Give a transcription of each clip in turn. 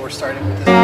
we're starting with this.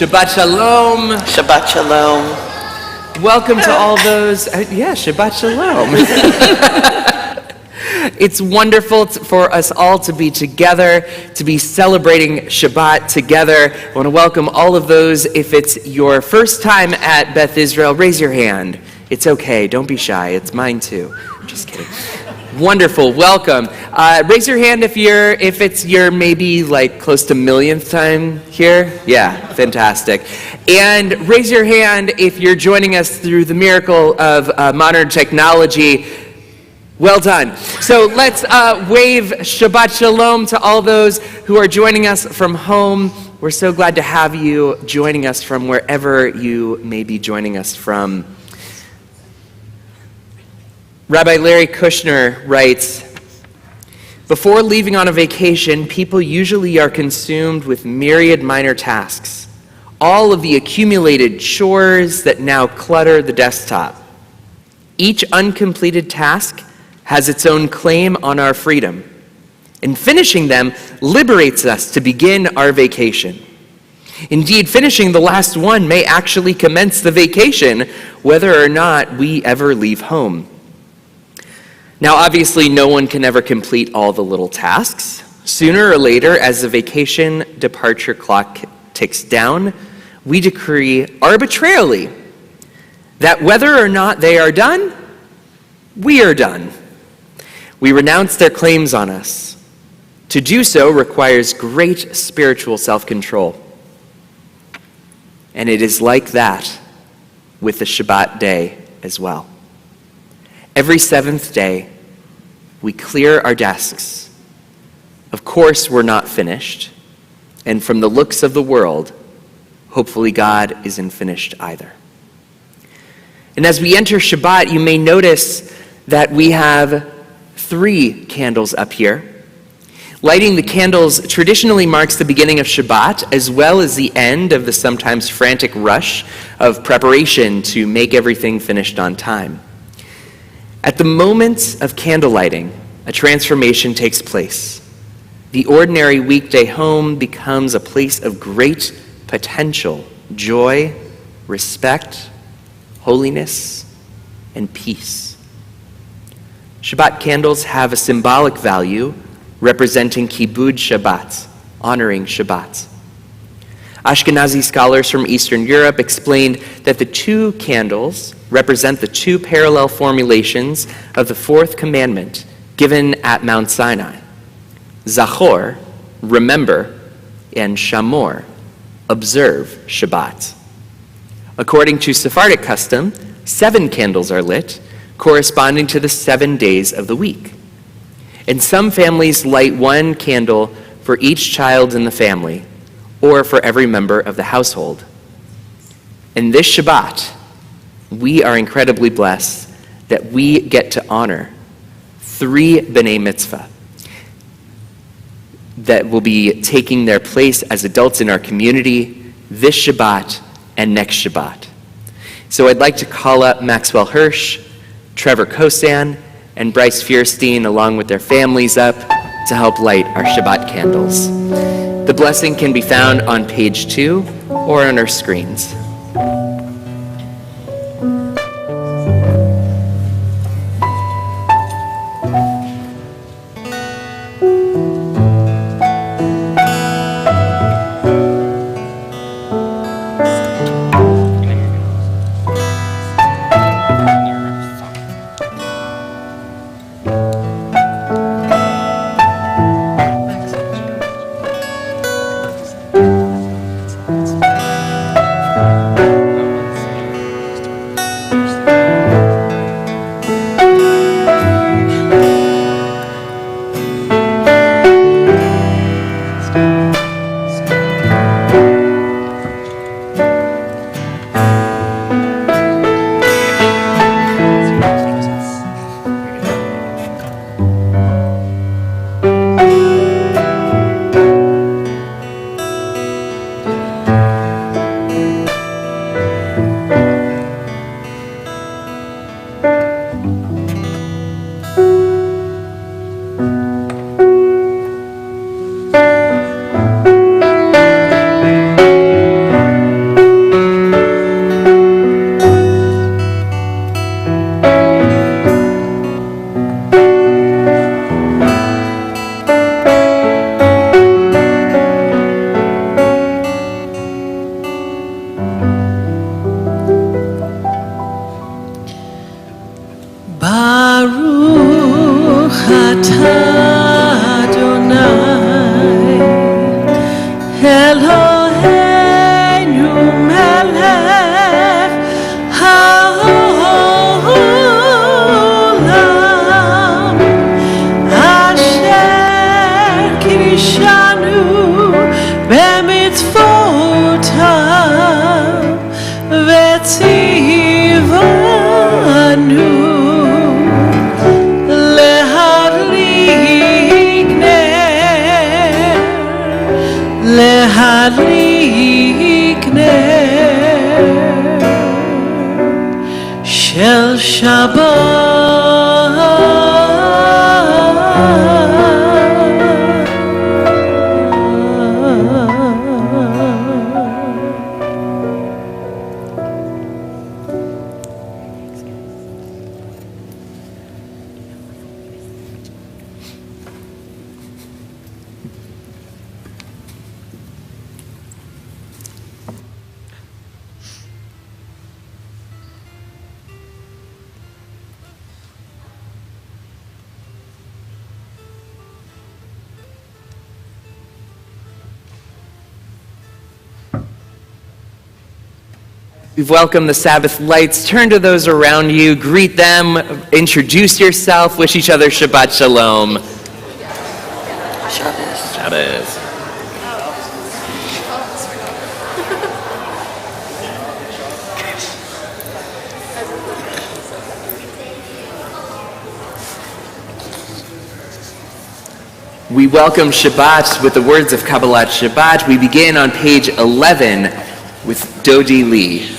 Shabbat Shalom. Shabbat Shalom. Welcome to all those, Shabbat Shalom. It's wonderful for us all to be together, to be celebrating Shabbat together. I want to welcome all of those. If it's your first time at Beth Israel, raise your hand. It's okay, don't be shy, it's mine too. I'm just kidding. Wonderful, welcome. Raise your hand if it's your maybe like close to millionth time here. Yeah, fantastic. And raise your hand if you're joining us through the miracle of modern technology. Well done. So let's wave Shabbat Shalom to all those who are joining us from home. We're so glad to have you joining us from wherever you may be joining us from. Rabbi Larry Kushner writes, before leaving on a vacation, people usually are consumed with myriad minor tasks, all of the accumulated chores that now clutter the desktop. Each uncompleted task has its own claim on our freedom, and finishing them liberates us to begin our vacation. Indeed, finishing the last one may actually commence the vacation, whether or not we ever leave home. Now, obviously, no one can ever complete all the little tasks. Sooner or later, as the vacation departure clock ticks down, we decree arbitrarily that whether or not they are done, we are done. We renounce their claims on us. To do so requires great spiritual self-control. And it is like that with the Shabbat day as well. Every seventh day, we clear our desks. Of course, we're not finished. And from the looks of the world, hopefully God isn't finished either. And as we enter Shabbat, you may notice that we have 3 candles up here. Lighting the candles traditionally marks the beginning of Shabbat, as well as the end of the sometimes frantic rush of preparation to make everything finished on time. At the moment of candle lighting, a transformation takes place. The ordinary weekday home becomes a place of great potential, joy, respect, holiness, and peace. Shabbat candles have a symbolic value representing Kibud Shabbat, honoring Shabbat. Ashkenazi scholars from Eastern Europe explained that the 2 candles represent the 2 parallel formulations of the 4th commandment given at Mount Sinai. Zachor, remember, and Shamor, observe Shabbat. According to Sephardic custom, 7 candles are lit, corresponding to the 7 days of the week. And some families light 1 candle for each child in the family, or for every member of the household. And this Shabbat, we are incredibly blessed that we get to honor 3 B'nai Mitzvah that will be taking their place as adults in our community this Shabbat and next Shabbat. So I'd like to call up Maxwell Hirsch, Trevor Kosan, and Bryce Fierstein along with their families up to help light our Shabbat candles. The blessing can be found on page 2 or on our screens. Baruch atah Adonai Eloheinu melech haolam asher kirishanu b'mitzvotav v'tzivanu להדליק נר של We've welcomed the Sabbath lights. Turn to those around you, greet them, introduce yourself, wish each other Shabbat Shalom. Shabbos. We welcome Shabbat with the words of Kabbalat Shabbat. We begin on page 11 with Dodi Lee.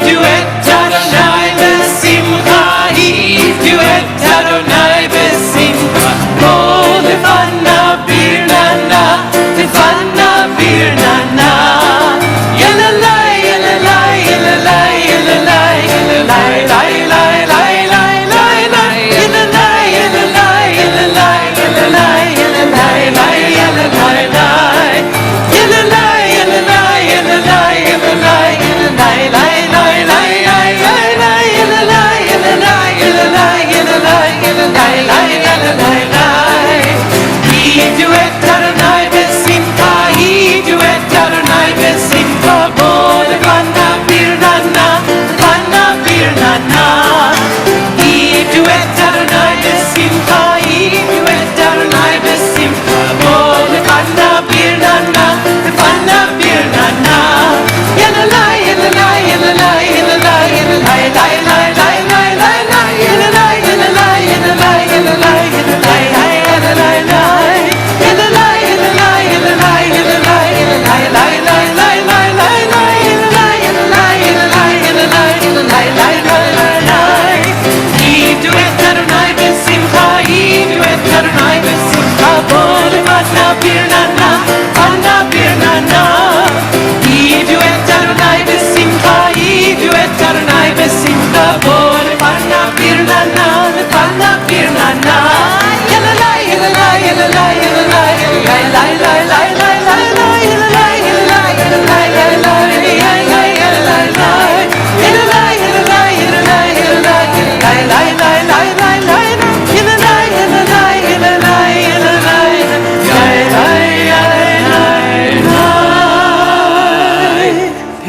do it.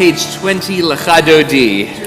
page 20, Lachadodi.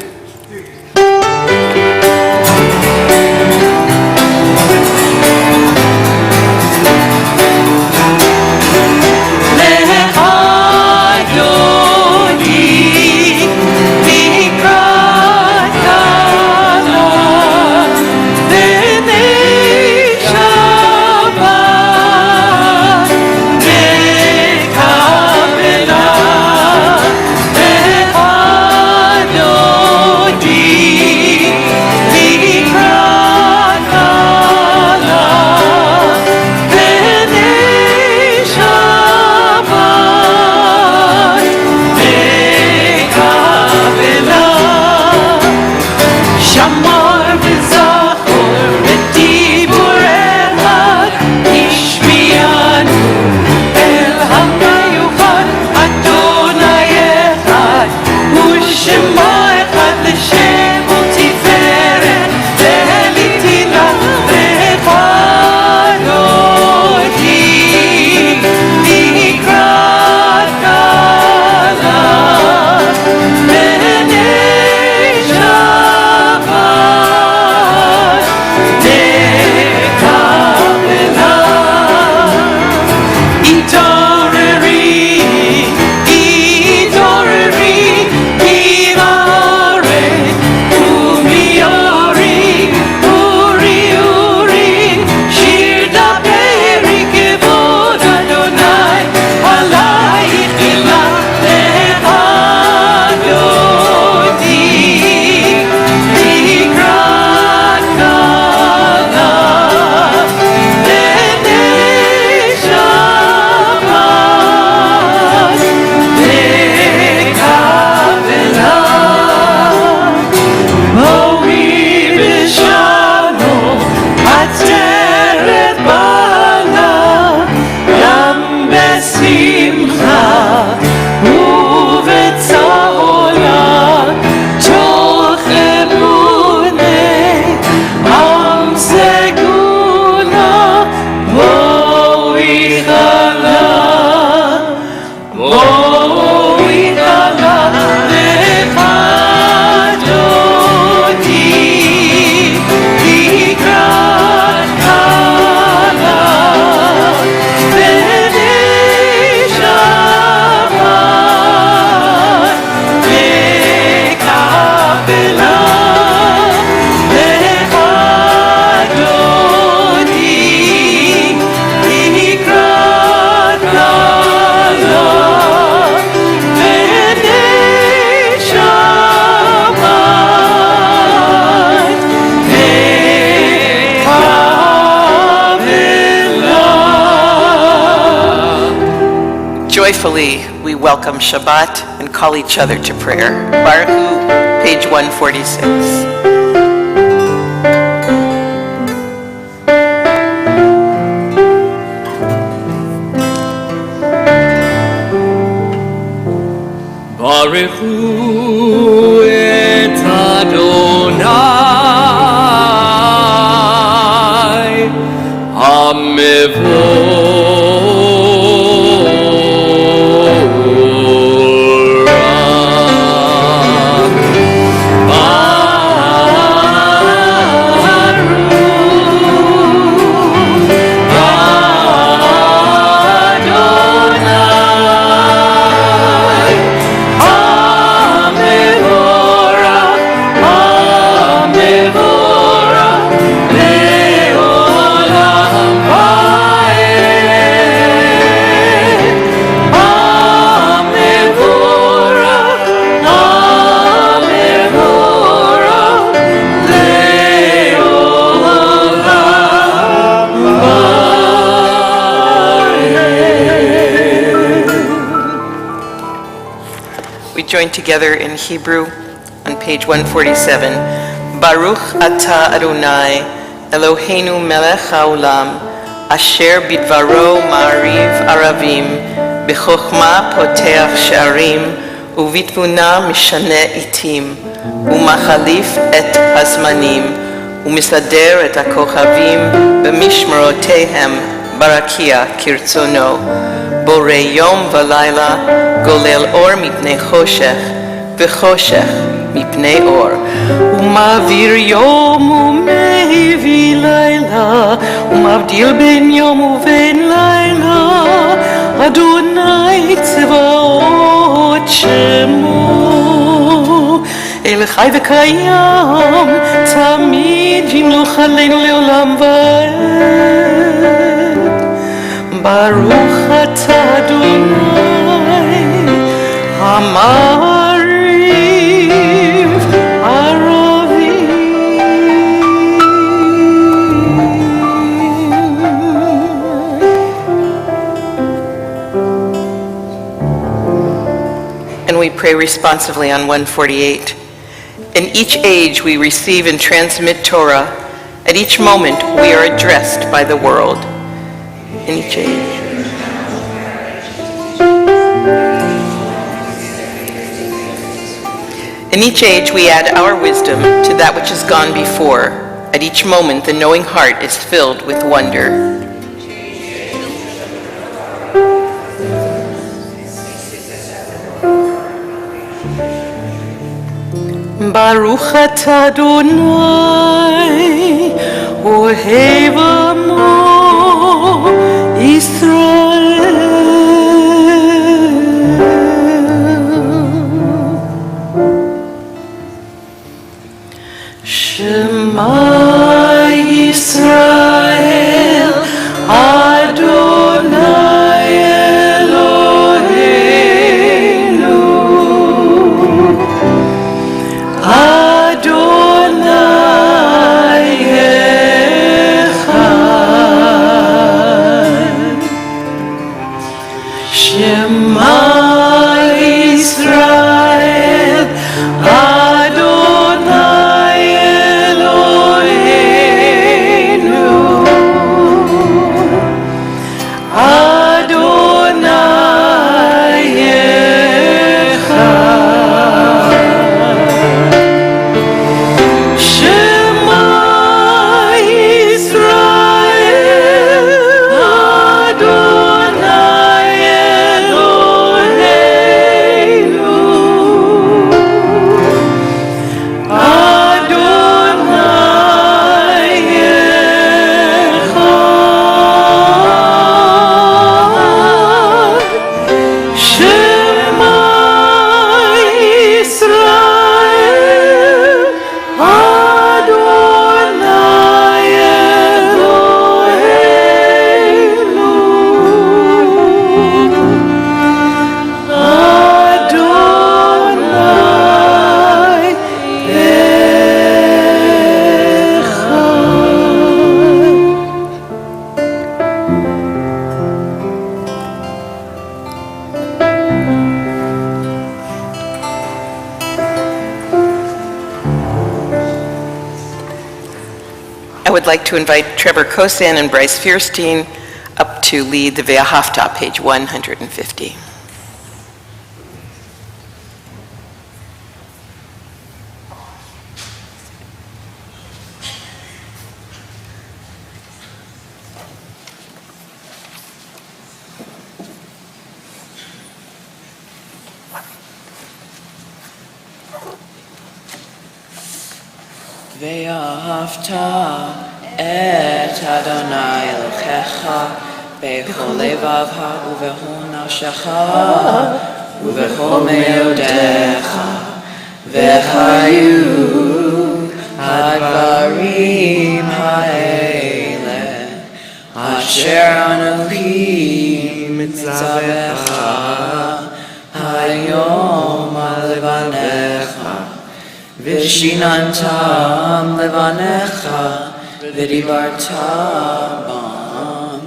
Joyfully, we welcome Shabbat and call each other to prayer. Baruch Hu, page 146. Baruch Hu et Adonai Join together in Hebrew on page 147. Baruch atah Adonai Eloheinu melech haolam asher bidvaro ma'ariv aravim b'chokhma poteach sha'arim uvitvuna mishane itim umachalif et hazmanim umisader et hakochavim b'mishmerotehem barakia kirtzono Borei Yom Valayla, Golel Or Mipnei Choshech, וחושך מפני אור. הוא מעביר יום ומביא לילה, הוא מבדיל בין יום ובין לילה. אדוני צבאות שמו, אל חי וקיים, תמיד ימלוך עלינו לעולם ועד. ברוך אתה אדוני, המעריב ערבים. And we pray responsively on 148. In each age we receive and transmit Torah. At each moment we are addressed by the world. In each age. In each age we add our wisdom to that which has gone before. At each moment the knowing heart is filled with wonder. Baruch atah Adonai, ohev amo Israel. Shema Yisrael, Adonai Eloheinu, Adonai Echad. Shema Yisrael, Adonai Eloheinu, Adonai Echad. Shema Yisrael, Adonai Eloheinu, Adonai Echad. Shema Yisrael, Adonai Eloheinu, Adonai I would like to invite Trevor Kosan and Bryce Fierstein up to lead the Ve'ahavta, page 150. ואהבת את אדוני אלוהיך בכל לבבך ובכל נפשך ובכל מאודיך, והיו הדברים האלה אשר אנוכי מצווך היום על לבניך, ושיננתם לבניך ודיברת בם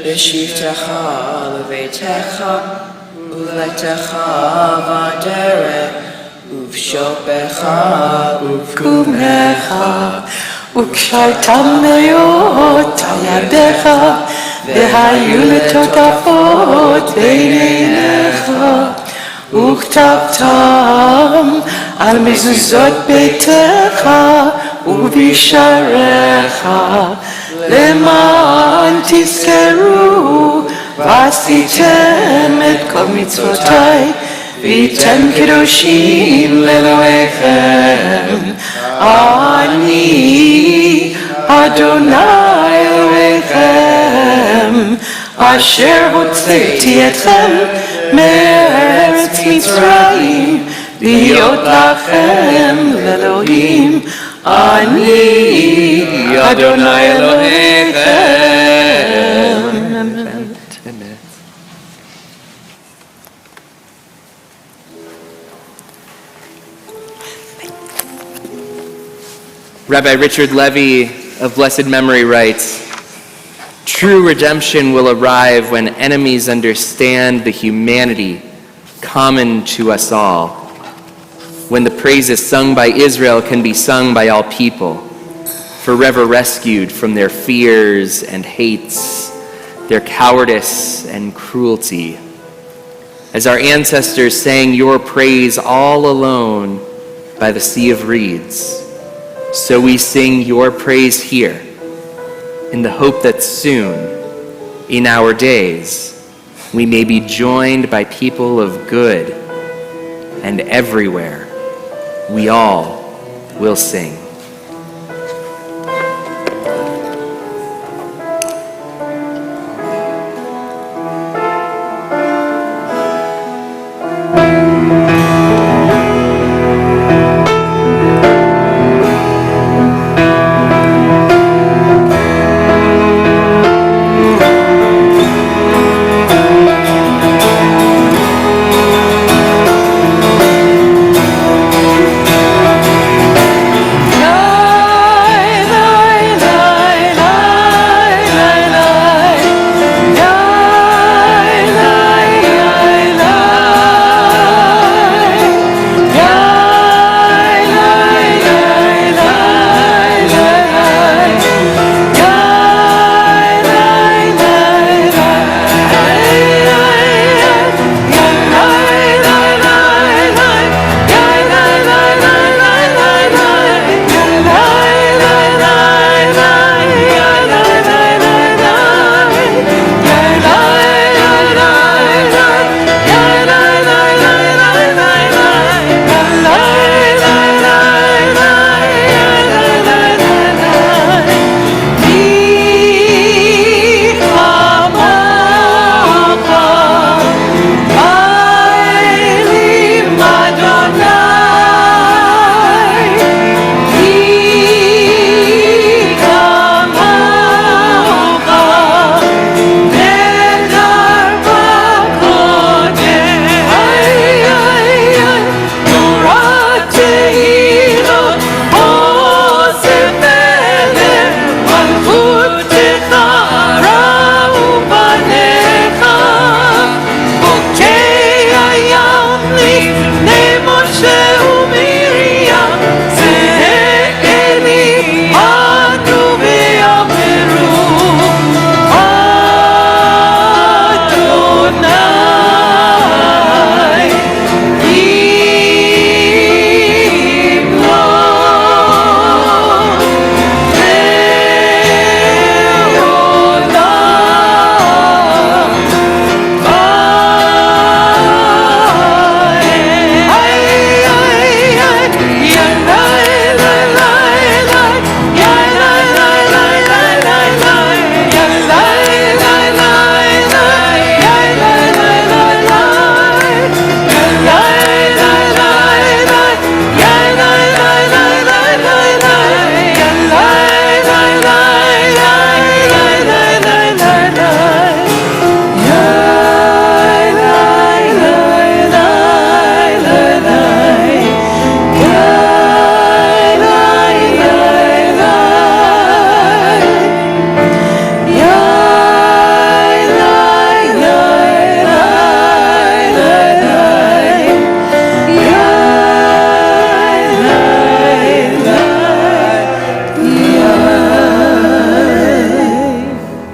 בשבתך לביתך ולכתך בדרך ובשופך ובקומך וקשרתם נאות על ידיך והיו לטוטפות בין עיניך וכתבתם על מזוזות ביתך ובשעריך למען תזכרו ועשיתם את כל מצוותיי v'yitem kedoshim le'Elohechem. Ani Adonai Elohechem, asher hotzeti etchem me'eretz Mitzrayim, v'yot lachem le'Elohim. Ani Adonai Elohechem. Rabbi Richard Levy of blessed memory writes, "True redemption will arrive when enemies understand the humanity common to us all, when the praises sung by Israel can be sung by all people, forever rescued from their fears and hates, their cowardice and cruelty. As our ancestors sang your praise all alone by the sea of reeds, so we sing your praise here, in the hope that soon, in our days, we may be joined by people of good, and everywhere we all will sing."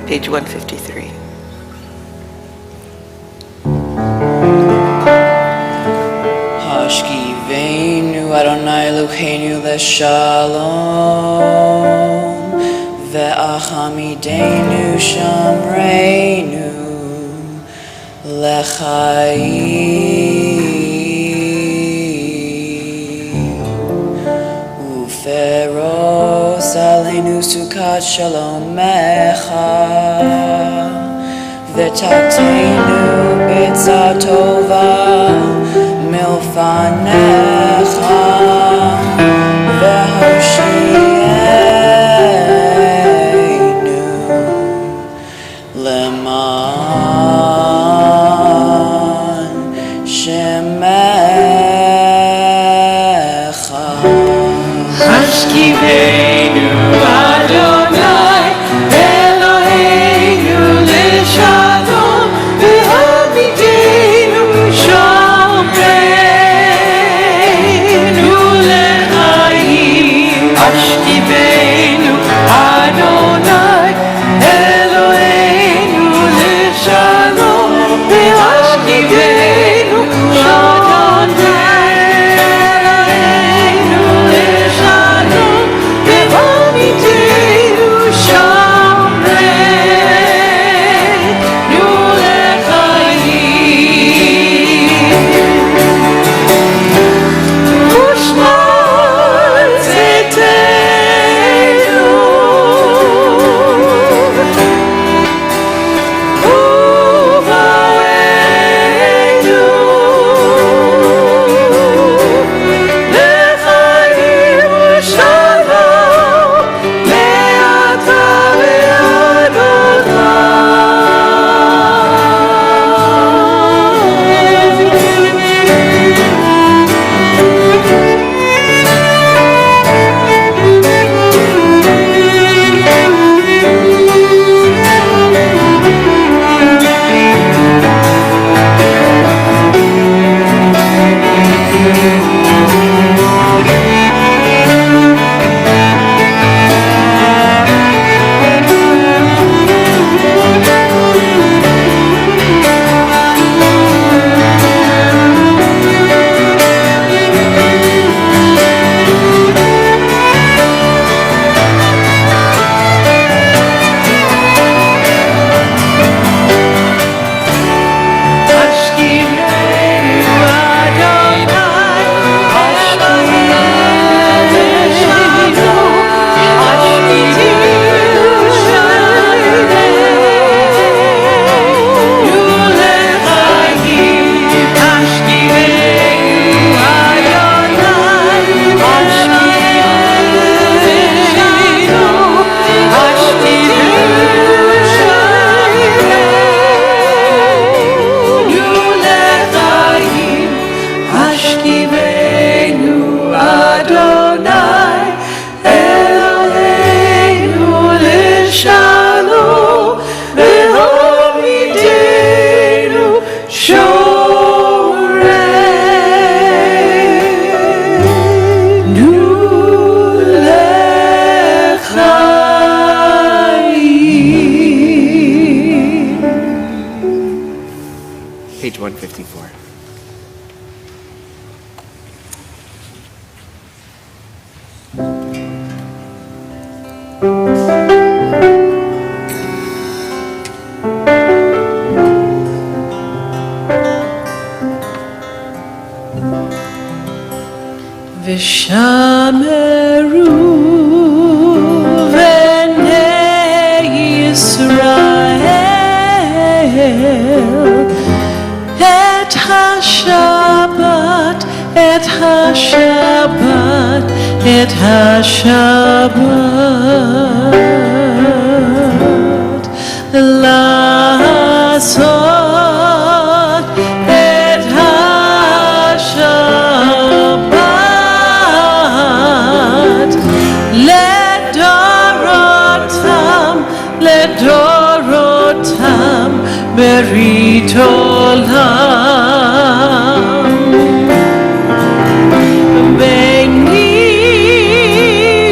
Page 153. Hashkivenu Adonai Eloheinu leshalom, ve'achamidenu shamreinu lechaim. Feros aleinu sukat shalomecha V'tatenu b'tza tova milfanecha V'hoshienu leman shemecha Hashkivenu Adonai Eloheinu Leshalom V'hamidenu Shomeinu L'chaim Hashkivenu Adonai Eloheinu Leshalom V'hashkivenu Page 154. V'shameru v'nei Yisrael et ha-Shabbat, et ha-Shabbat, et ha-Shabbat la'asot et ha-Shabbat לדורותם ברית עולם. ביני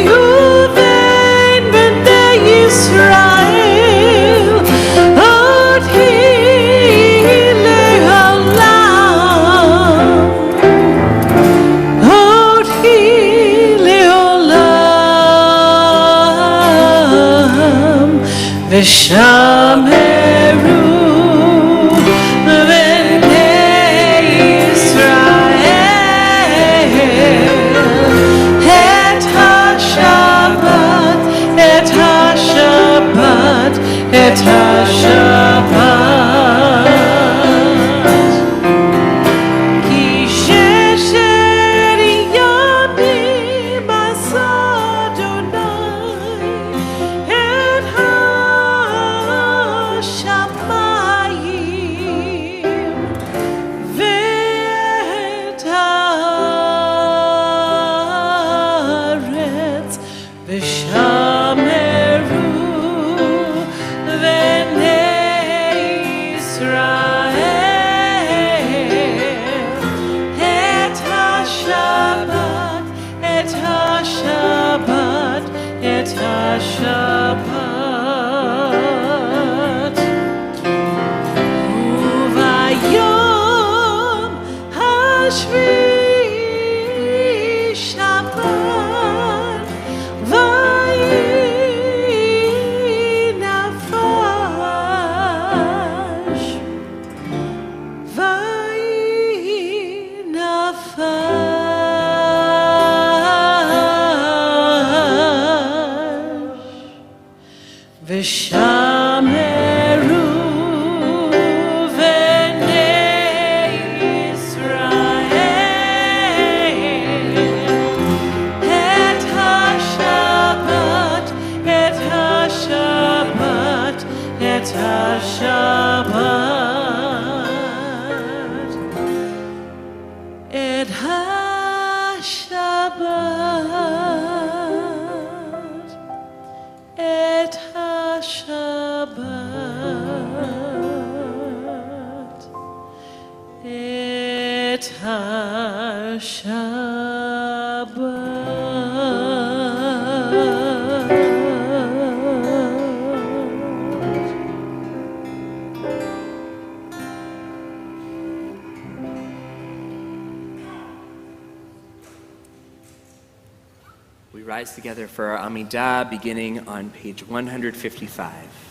ובין בני ישראל עוד היא לעולם, עוד היא לעולם. ושמרו בני ישראל את ושמרו בני ישראל את השבת, את השבת, את השבת, את השבת, את השבת, את השבת. We rise together for our Amidah, beginning on page 155.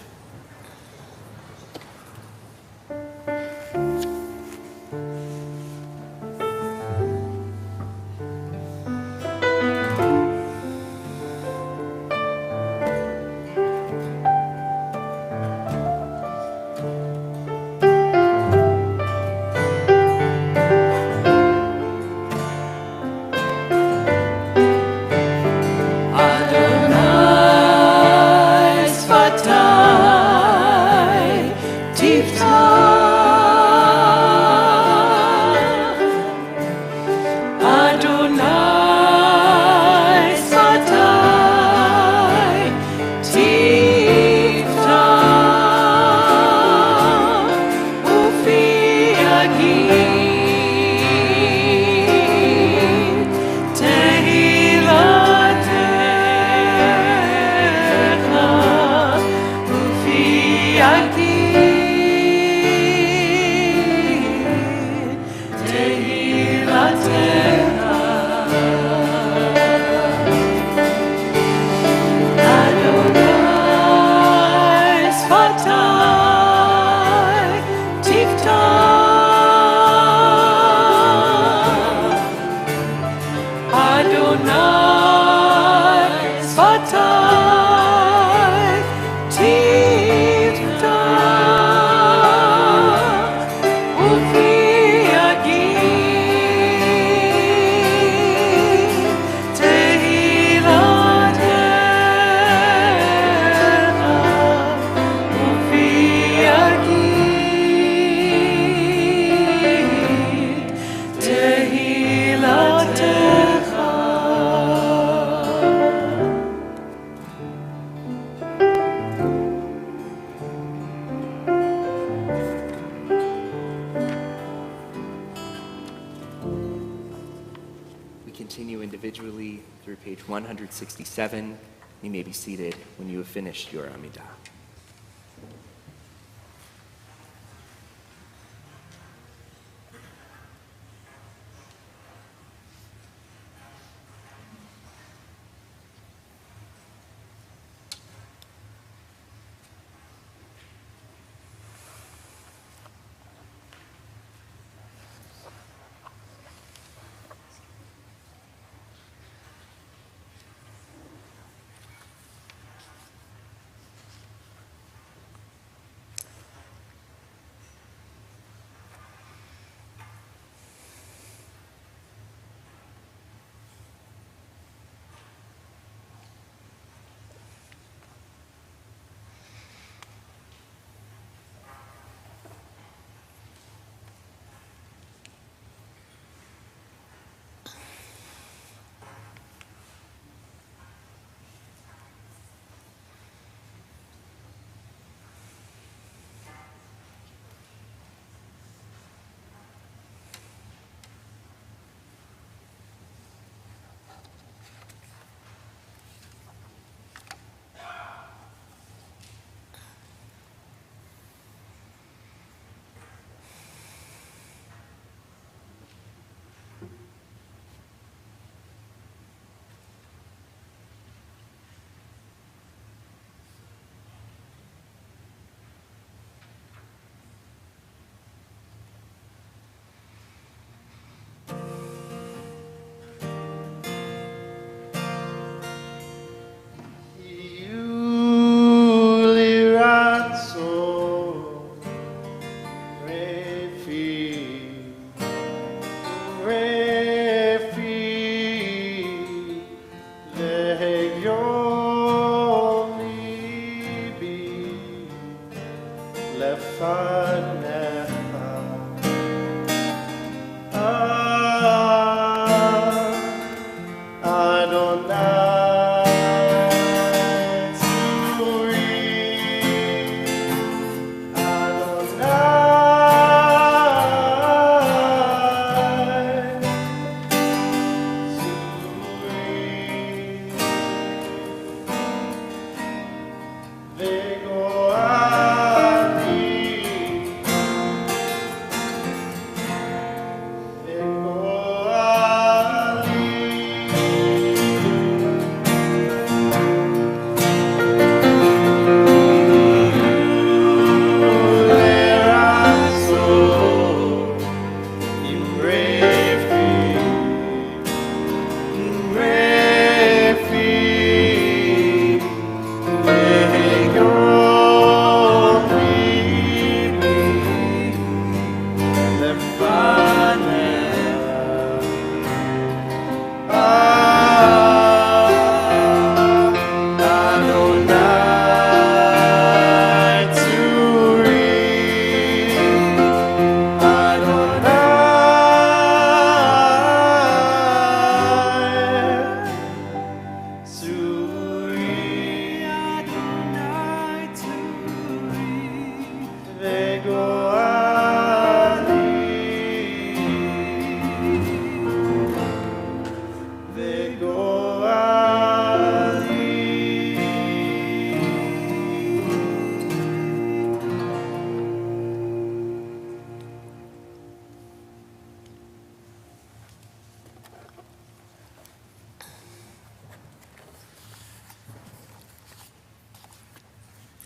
Continue individually through page 167. You may be seated when you have finished your Amidah.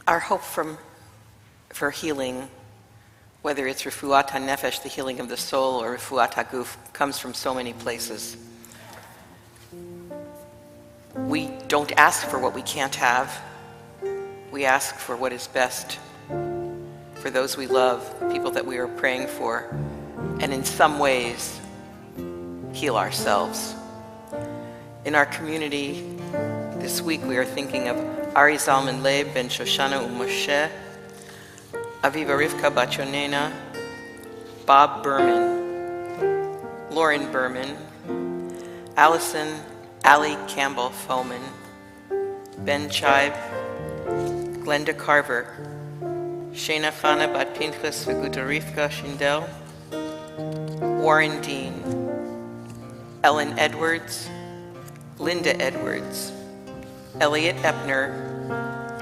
Our hope for healing, whether it's refuat ha-nefesh, the healing of the soul, or refuat ha-guf, comes from so many places. We don't ask for what we can't have. We ask for what is best for those we love, people that we are praying for, and in some ways, heal ourselves. In our community, this week we are thinking of Ari Zalman Leib ben Shoshana Moshe, Aviva Rivka bat Yonena, Bob Berman, Lauren Berman, Allison Allie Campbell Foman, Ben Chive, Glenda Carver, Shana Chana bat Pinchas V'Guta Rivka Shindel, Warren Dean, Ellen Edwards, Linda Edwards, Elliot Epner,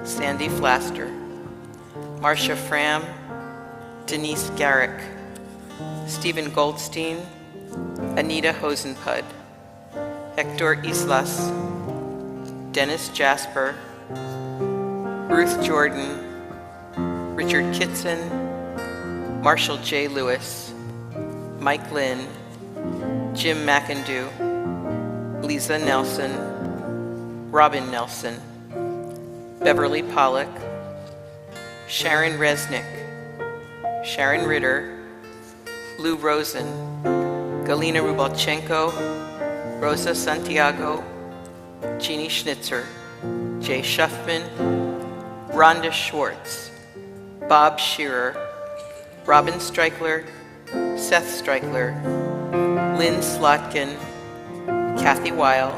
Sandy Flaster, Marcia Fram, Denise Garrick, Stephen Goldstein, Anita Hosenpud, Hector Islas, Dennis Jasper, Ruth Jordan, Richard Kitson, Marshall J. Lewis, Mike Lynn, Jim McIndoe, Lisa Nelson, Robin Nelson, Beverly Pollock, Sharon Resnick, Sharon Ritter, Lou Rosen, Galina Rubalchenko, Rosa Santiago, Jeannie Schnitzer, Jay Shuffman, Rhonda Schwartz, Bob Shearer, Robin Streichler, Seth Streichler, Lynn Slotkin, Kathy Weil,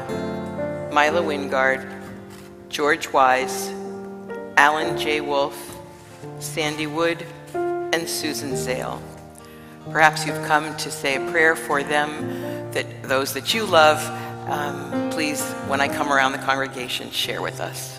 Mila Wingard, George Wise, Alan J. Wolf, Sandy Wood, and Susan Zale. Perhaps you've come to say a prayer for them, those that you love. Please, when I come around the congregation, share with us.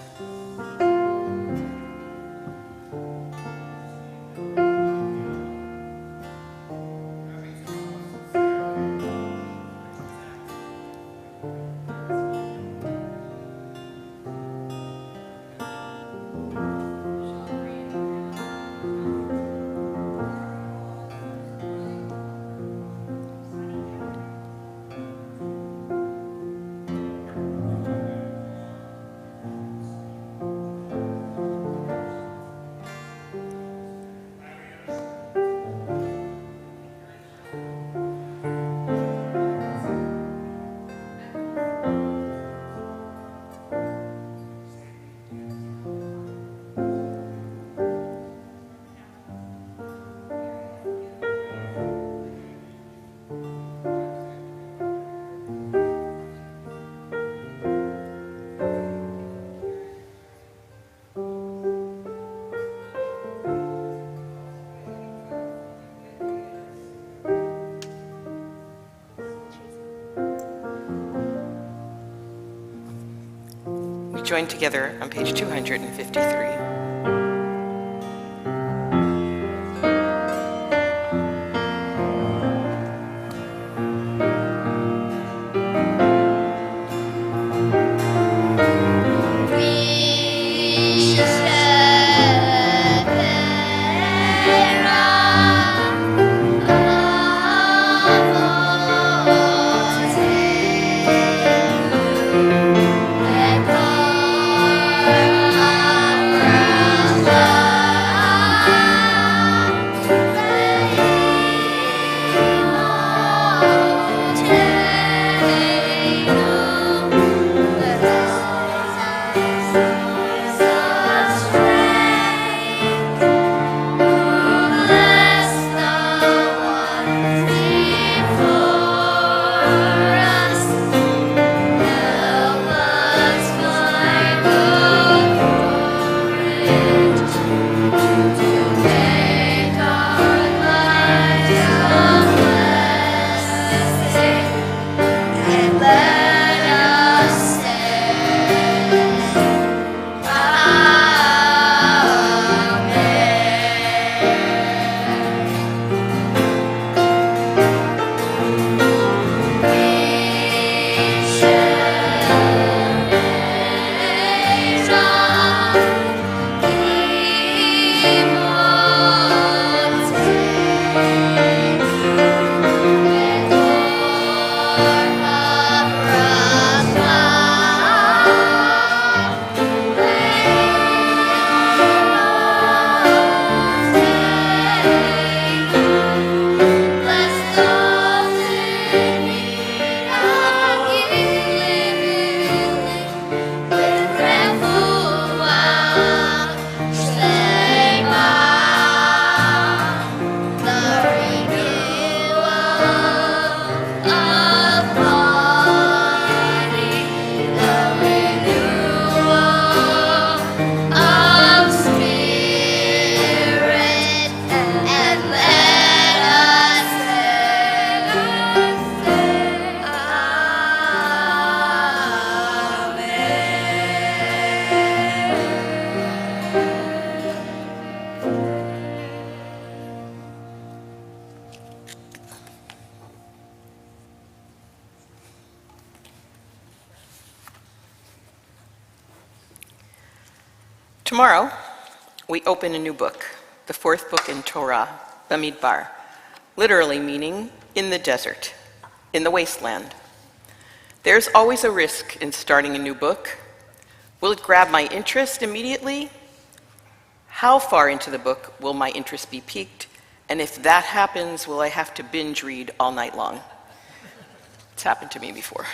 Join together on page 253. Ra Tomorrow, we open a new book, the fourth book in Torah, Bamidbar, literally meaning in the desert, in the wasteland. There's always a risk in starting a new book. Will it grab my interest immediately? How far into the book will my interest be piqued? And if that happens, will I have to binge read all night long? It's happened to me before.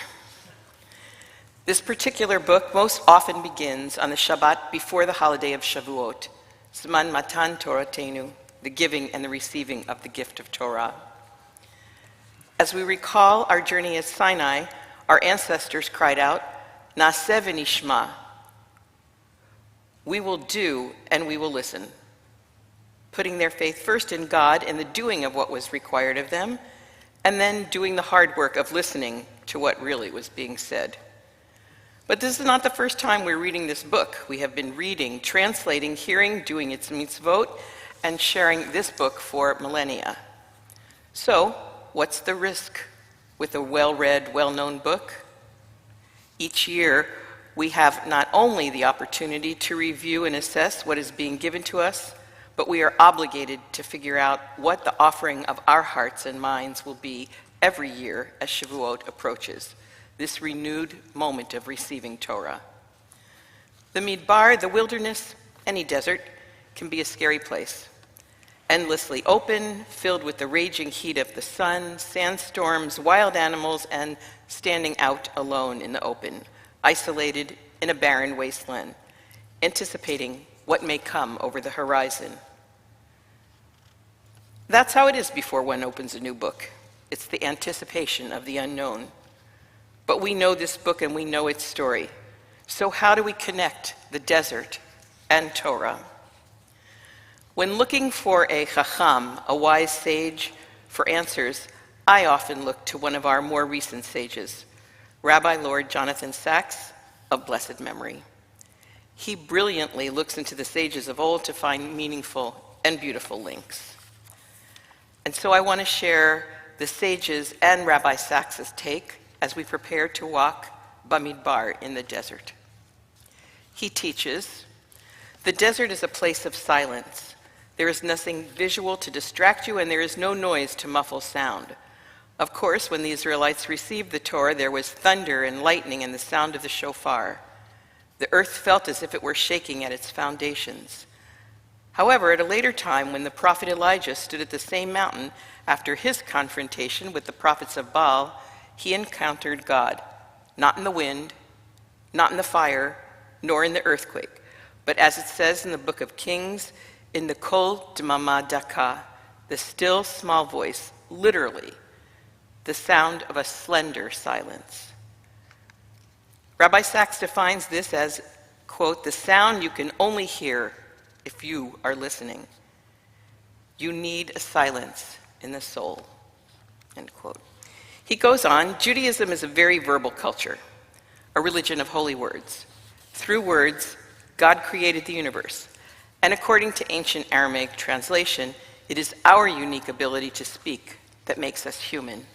This particular book most often begins on the Shabbat before the holiday of Shavuot, Zman Matan Toratenu, the giving and the receiving of the gift of Torah. As we recall our journey at Sinai, our ancestors cried out, Naseh v'nishma. We will do and we will listen, putting their faith first in God and the doing of what was required of them, and then doing the hard work of listening to what really was being said. But this is not the first time we're reading this book. We have been reading, translating, hearing, doing its mitzvot, and sharing this book for millennia. So, what's the risk with a well-read, well-known book? Each year, we have not only the opportunity to review and assess what is being given to us, but we are obligated to figure out what the offering of our hearts and minds will be every year as Shavuot approaches, this renewed moment of receiving Torah. The Midbar, the wilderness, any desert, can be a scary place. Endlessly open, filled with the raging heat of the sun, sandstorms, wild animals, and standing out alone in the open, isolated in a barren wasteland, anticipating what may come over the horizon. That's how it is before one opens a new book. It's the anticipation of the unknown. But we know this book and we know its story. So how do we connect the desert and Torah? When looking for a chacham, a wise sage, for answers, I often look to one of our more recent sages, Rabbi Lord Jonathan Sacks of blessed memory. He brilliantly looks into the sages of old to find meaningful and beautiful links. And so I want to share the sages and Rabbi Sacks' take as we prepare to walk Bamidbar in the desert. He teaches, the desert is a place of silence. There is nothing visual to distract you, and there is no noise to muffle sound. Of course, when the Israelites received the Torah, there was thunder and lightning and the sound of the shofar. The earth felt as if it were shaking at its foundations. However, at a later time, when the prophet Elijah stood at the same mountain after his confrontation with the prophets of Baal, he encountered God, not in the wind, not in the fire, nor in the earthquake, but as it says in the book of Kings, in the kol d'mama daka, the still small voice, literally, the sound of a slender silence. Rabbi Sacks defines this as, quote, the sound you can only hear if you are listening. You need a silence in the soul, end quote. He goes on, Judaism is a very verbal culture, a religion of holy words. Through words, God created the universe. And according to ancient Aramaic translation, it is our unique ability to speak that makes us human.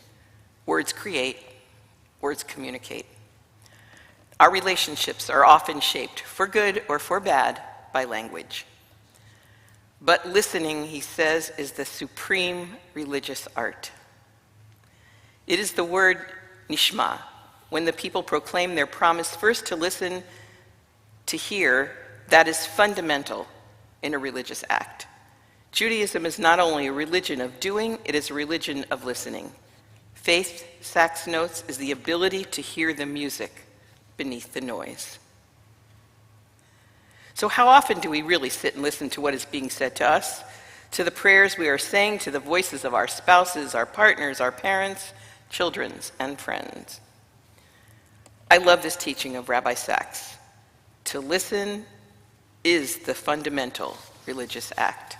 Words create, words communicate. Our relationships are often shaped, for good or for bad, by language. But listening, he says, is the supreme religious art. It is the word nishma, when the people proclaim their promise first to listen, to hear, that is fundamental in a religious act. Judaism is not only a religion of doing, it is a religion of listening. Faith, Sacks notes, is the ability to hear the music beneath the noise. So how often do we really sit and listen to what is being said to us, to the prayers we are saying, to the voices of our spouses, our partners, our parents, children, and friends? I love this teaching of Rabbi Sacks. To listen is the fundamental religious act.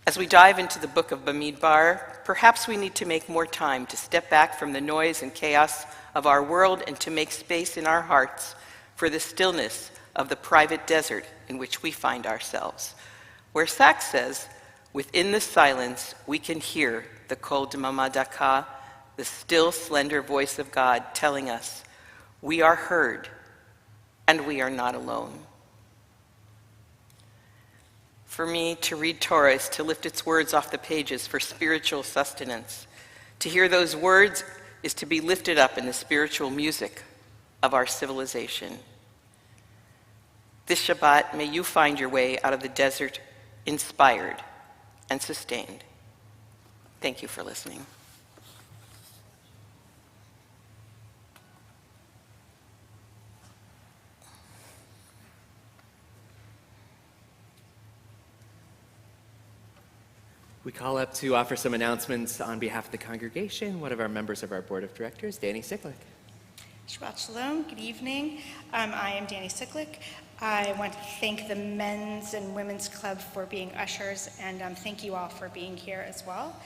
As we dive into the book of Bamidbar, perhaps we need to make more time to step back from the noise and chaos of our world and to make space in our hearts for the stillness of the private desert in which we find ourselves, where Sacks says, within the silence we can hear the kol d'mama daka, the still, slender voice of God telling us, we are heard, and we are not alone. For me, to read Torah is to lift its words off the pages for spiritual sustenance. To hear those words is to be lifted up in the spiritual music of our civilization. This Shabbat, may you find your way out of the desert inspired and sustained. Thank you for listening. We call up to offer some announcements on behalf of the congregation, one of our members of our board of directors, Danny Siklick. Shabbat Shalom, good evening. I am Danny Siklick. I want to thank the Men's and Women's Club for being ushers, and thank you all for being here as well.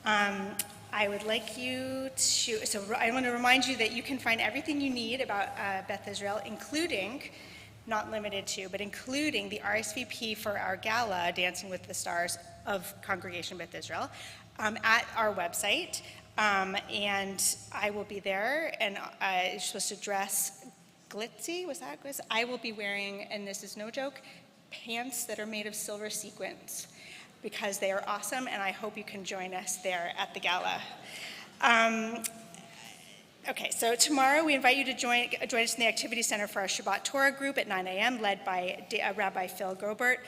I would like you to, so I want to remind you that you can find everything you need about Beth Israel, including, not limited to, but including the RSVP for our gala, Dancing with the Stars of Congregation Beth Israel, at our website. And I will be there, and you're supposed to dress glitzy, was that glitzy? I will be wearing, and this is no joke, pants that are made of silver sequins, because they are awesome, and I hope you can join us there at the gala. Okay, so tomorrow we invite you to join us in the Activity Center for our Shabbat Torah group at 9 a.m., led by Rabbi Phil Gobert,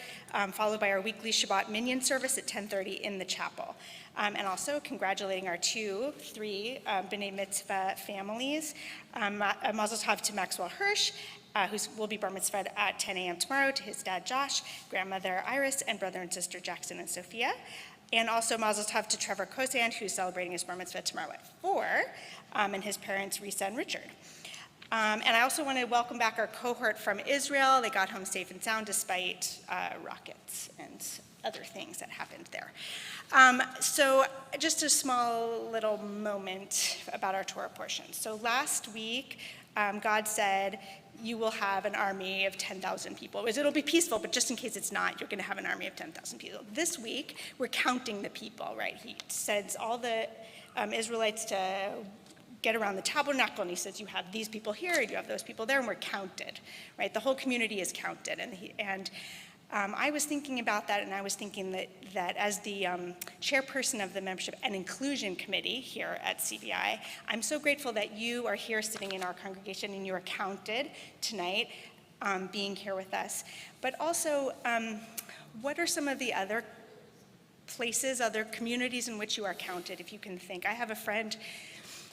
followed by our weekly Shabbat Minyan service at 10:30 in the chapel. And also congratulating our 3 B'nai Mitzvah families. Mazel tov to Maxwell Hirsch, who will be bar mitzvahed at 10 a.m. tomorrow, to his dad Josh, grandmother Iris, and brother and sister Jackson and Sophia. And also mazel tov to Trevor Kosand, who's celebrating his bar mitzvah tomorrow at 4, and his parents Risa and Richard. And I also want to welcome back our cohort from Israel. They got home safe and sound despite rockets and other things that happened there. So just a small little moment about our Torah portion. So last week, God said, you will have an army of 10,000 people. It'll be peaceful, but just in case it's not, you're going to have an army of 10,000 people. This week, we're counting the people, right? He sends all the Israelites to get around the tabernacle, and he says, you have these people here, and you have those people there, and we're counted, right? The whole community is counted. And I was thinking about that, and I was thinking that as the chairperson of the Membership and Inclusion Committee here at CBI, I'm so grateful that you are here sitting in our congregation and you are counted tonight, being here with us. But also, what are some of the other places, other communities in which you are counted, if you can think? I have a friend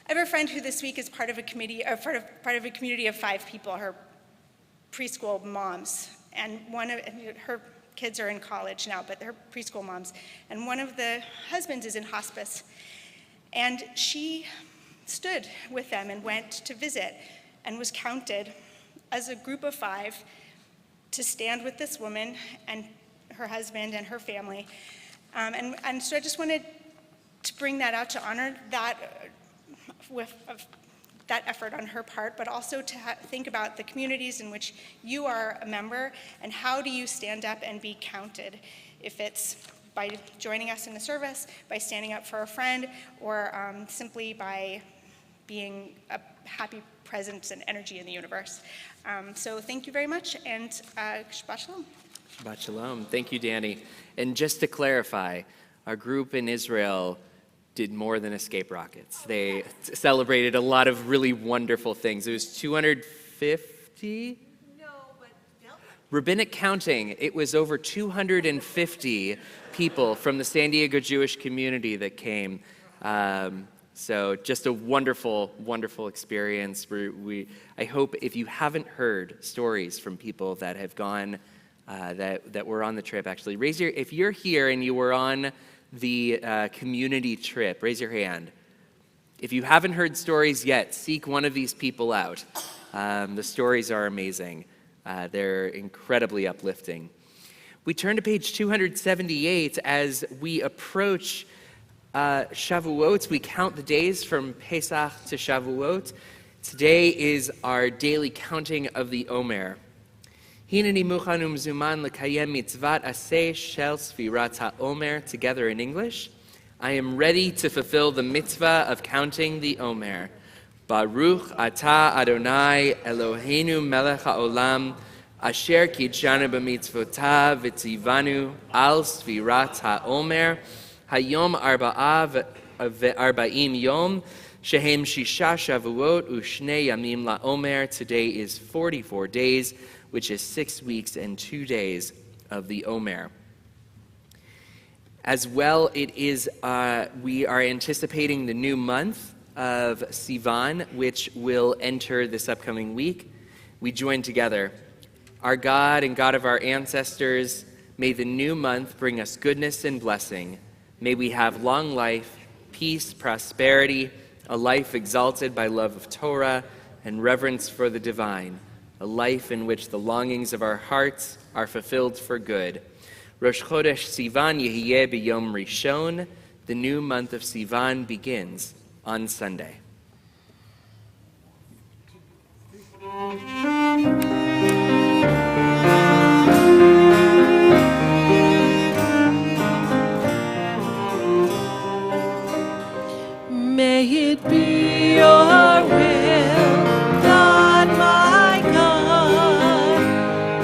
who this week is part of a committee, part of a community of 5 people, her preschool moms. And her kids are in college now, but they're preschool moms. And one of the husbands is in hospice. And she stood with them and went to visit and was counted as a group of 5 to stand with this woman and her husband and her family. And so I just wanted to bring that out to honor that with that effort on her part, but also to think about the communities in which you are a member, and how do you stand up and be counted, if it's by joining us in a service, by standing up for a friend, or simply by being a happy presence and energy in the universe. So thank you very much, and Shabbat Shalom. Shabbat Shalom. Thank you, Danny. And just to clarify, our group in Israel did more than escape rockets. They celebrated a lot of really wonderful things. It was 250? No, but no. Rabbinic counting, it was over 250 people from the San Diego Jewish community that came. So just a wonderful, wonderful experience. I hope if you haven't heard stories from people that have gone, that were on the trip, actually, if you're here and you were on the community trip, raise your hand. If you haven't heard stories yet, seek one of these people out. The stories are amazing. They're incredibly uplifting. We turn to page 278 as we approach Shavuot. We count the days from Pesach to Shavuot. Today is our daily counting of the Omer. Hineni muchan umzuman l'kayem mitzvat aseh shel sfirat ha'omer, together in English. I am ready to fulfill the mitzvah of counting the Omer. Baruch atah Adonai Eloheinu melech haolam, asher kitshanu b'mitzvotav v'tzivanu al sfirat ha'omer, hayom arba'a ve'arba'im yom, shehem shisha shavuot u'shnei yamim la'omer. Today is 44 days, which is 6 weeks and 2 days of the Omer. As well, we are anticipating the new month of Sivan, which will enter this upcoming week. We join together. Our God and God of our ancestors, may the new month bring us goodness and blessing. May we have long life, peace, prosperity, a life exalted by love of Torah and reverence for the divine, a life in which the longings of our hearts are fulfilled for good. Rosh Chodesh Sivan Yehiyeh B'Yom Rishon. The new month of Sivan begins on Sunday. May it be your will, God, my God,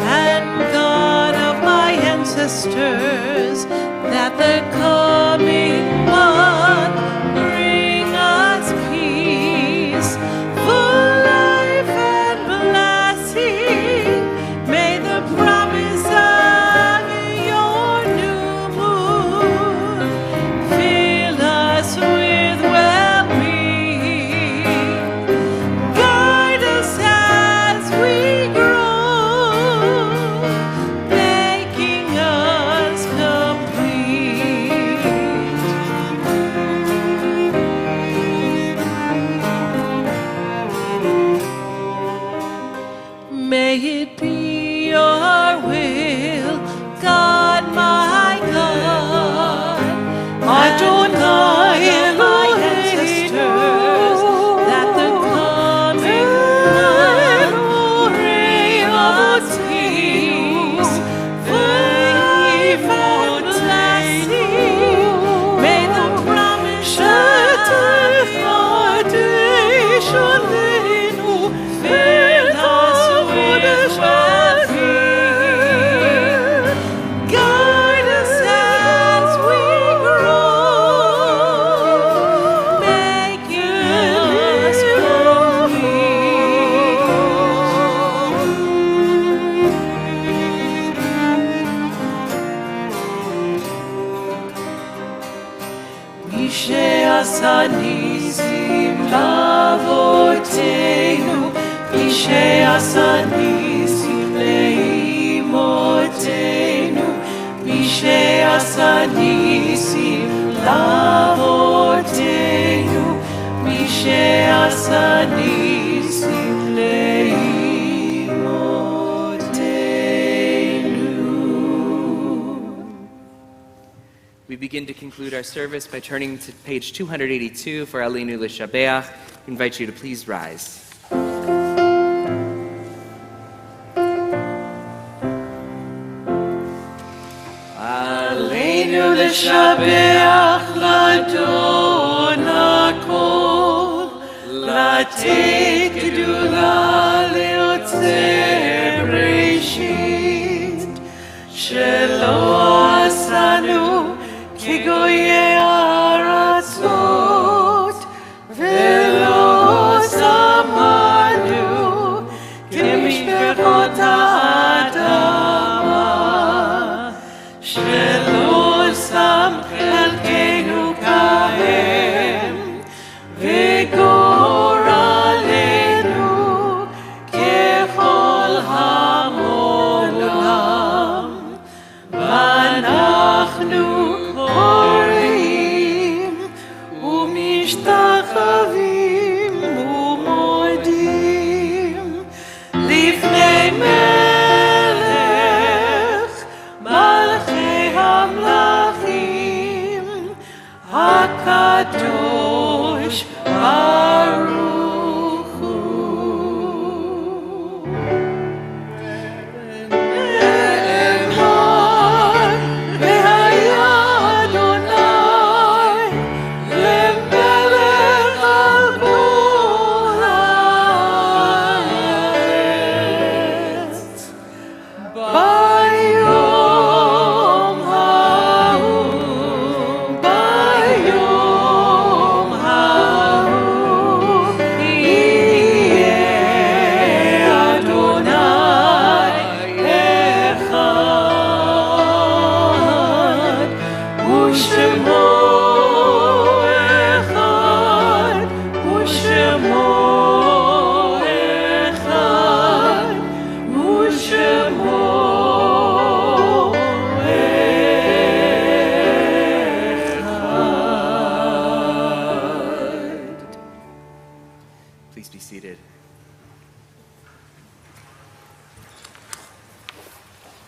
and God of my ancestors, that the coming month bring us peace, full life and blessing. May the promise of your new moon fill us with well-being. Guide us as we grow, making us complete. May it be your will, God, my God, Adonai Elohim, that the coming month bring us peace, faith and blessing. May the promise of Kaddish fill us with well-being. Guide us as we grow, making us complete. Mishe'asa nisim lavotenu, Mishe'asa nisim leimotenu, Mishe'asa nisim lavotenu, Mishe'asa nisim leimotenu. We begin to conclude our service by turning to page 282 for Aleinu L'Shabeach. We invite you to please rise. Aleinu l'shabeach l'Adon hakol, לתת גדולה ליוצר בראשית, שלא עשנו כגויי הארצות, ולא שמנו כמשפחות האדמה, שלא שם חלקנו כהם, וגורלנו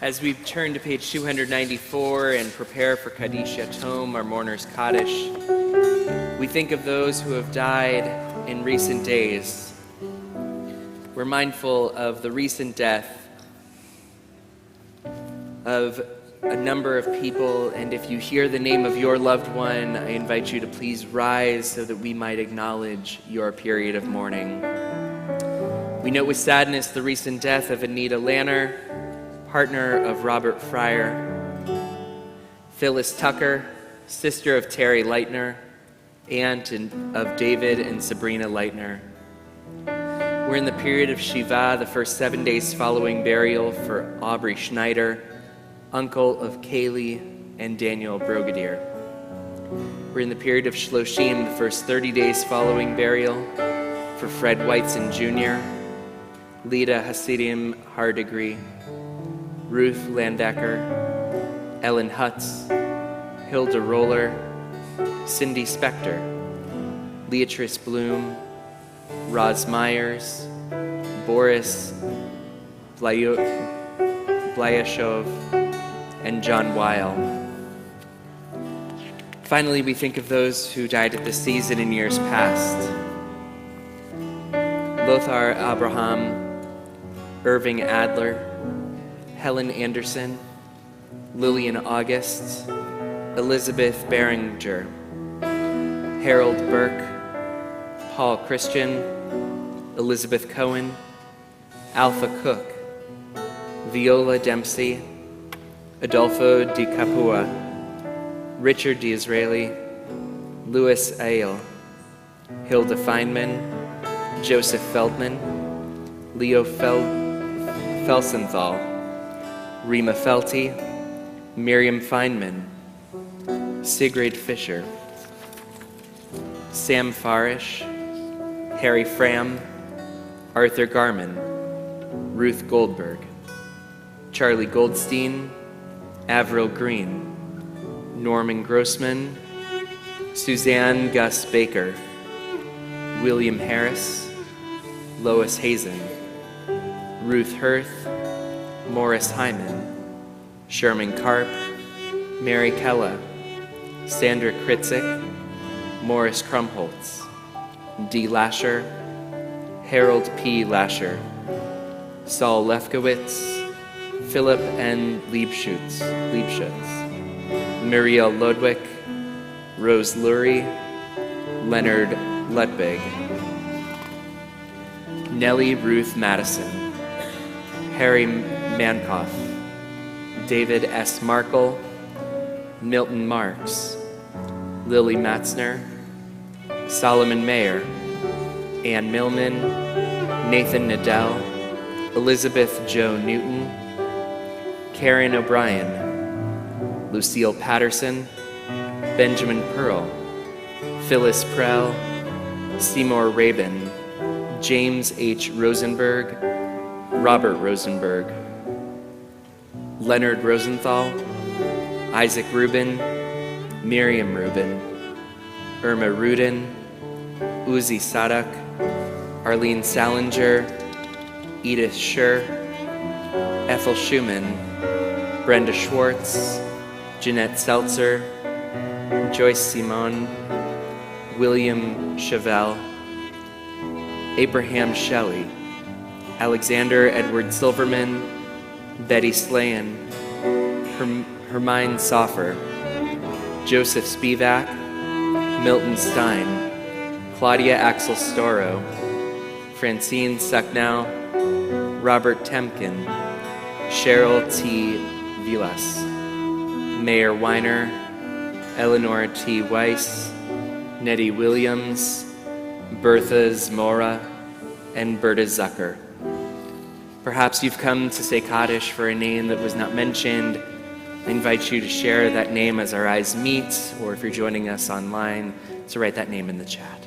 As we turn to page 294 and prepare for Kaddish at home, our Mourner's Kaddish, we think of those who have died in recent days. We're mindful of the recent death of a number of people, and if you hear the name of your loved one, I invite you to please rise so that we might acknowledge your period of mourning. We note with sadness the recent death of Anita Lanner, partner of Robert Fryer, Phyllis Tucker, sister of Terry Leitner, aunt of David and Sabrina Leitner. We're in the period of Shiva, the first 7 days following burial for Aubrey Schneider, uncle of Kaylee and Daniel Brogadier. We're in the period of Shloshim, the first 30 days following burial for Fred Weitzen Jr., Lida Hasidim Hardegree, Ruth Landecker, Ellen Hutz, Hilda Roller, Cindy Spector, Leatrice Bloom, Roz Myers, Boris Blyashov, and John Weil. Finally, we think of those who died at this season in years past. Lothar Abraham, Irving Adler, Helen Anderson, Lillian August, Elizabeth Beringer, Harold Burke, Paul Christian, Elizabeth Cohen, Alpha Cook, Viola Dempsey, Adolfo Di Capua, Richard D'Israeli, Louis Aiel, Hilda Feynman, Joseph Feldman, Leo Felsenthal, Rima Felty, Miriam Feynman, Sigrid Fisher, Sam Farish, Harry Fram, Arthur Garman, Ruth Goldberg, Charlie Goldstein, Avril Green, Norman Grossman, Suzanne Gus Baker, William Harris, Lois Hazen, Ruth Hirth, Morris Hyman, Sherman Karp, Mary Kella, Sandra Kritzik, Morris Krumholtz, Dee Lasher, Harold P. Lasher, Saul Lefkowitz, Philip N. Liebschutz, Muriel Lodwick, Rose Lurie, Leonard Lutbig, Nellie Ruth Madison, Harry Mankoff, David S. Markle, Milton Marks, Lily Matzner, Solomon Mayer, Ann Millman, Nathan Nadell, Elizabeth Jo Newton, Karen O'Brien, Lucille Patterson, Benjamin Pearl, Phyllis Prell, Seymour Rabin, James H. Rosenberg, Robert Rosenberg, Leonard Rosenthal, Isaac Rubin, Miriam Rubin, Irma Rudin, Uzi Sadak, Arlene Salinger, Edith Scher, Ethel Schumann, Brenda Schwartz, Jeanette Seltzer, Joyce Simon, William Chevelle, Abraham Shelley, Alexander Edward Silverman, Betty Slayan, Hermine Soffer, Joseph Spivak, Milton Stein, Claudia Axel Storo, Francine Sucknow, Robert Temkin, Cheryl T. Vilas, Mayor Weiner, Eleanor T. Weiss, Nettie Williams, Bertha Zmora, and Berta Zucker. Perhaps you've come to say Kaddish for a name that was not mentioned. I invite you to share that name as our eyes meet, or if you're joining us online, to write that name in the chat.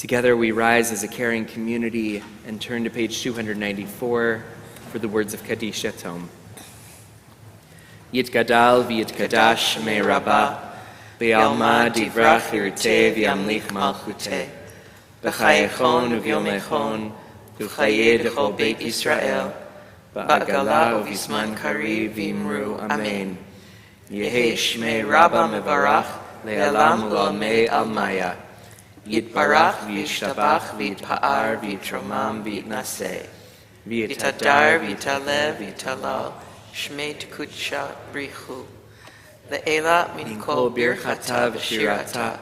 Together we rise as a caring community and turn to page 294 for the words of Kaddish at home. Yitgadal v'yitkadash me rabbah, be'alma divrach yirteh v'yamlich malchuteh, b'chayechon u'vyomechon, u'chayeh d'chol Beit Israel, ba'agala u'vizman kariv v'imru amen. Yehei shmei rabbah mevarach, le'alam u'lamei almaya. Yitbarach v'yishtabach v'yitpa'ar v'yitromam v'yitnaseh. V'yitadar v'yitalev v'yitalal. Shmei Kudsha Brichu. Le'ela min kol birchata v'shirata.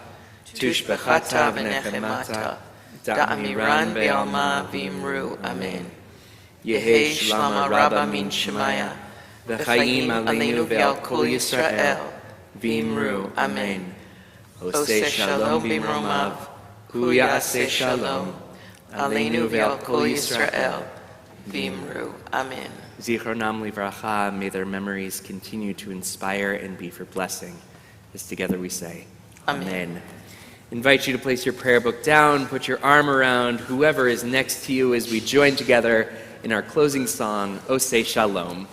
Tushbechata v'nechemata. Da'amiran be'alma v'imru amen. Yehei shlama rabba min shemaya. V'chaim aleinu ve'al kol Yisrael. V'imru amen. Oseh shalom b'mromav. Hu ya'aseh shalom. Aleinu ve'al kol Yisrael. V'imru amen. Zichronam livracha, may their memories continue to inspire and be for blessing. As together we say, Amen. Invite you to place your prayer book down, put your arm around whoever is next to you as we join together in our closing song, Oseh Shalom.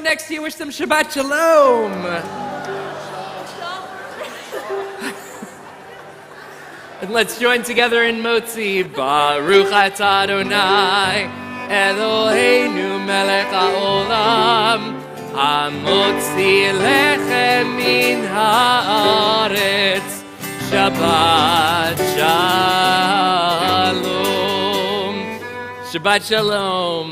Next to you, wish them Shabbat Shalom. And let's join together in Motzi. Baruch atah Adonai, Eloheinu melech haolam, hamotzi lechem min haaretz. Shabbat Shalom. Shabbat Shalom.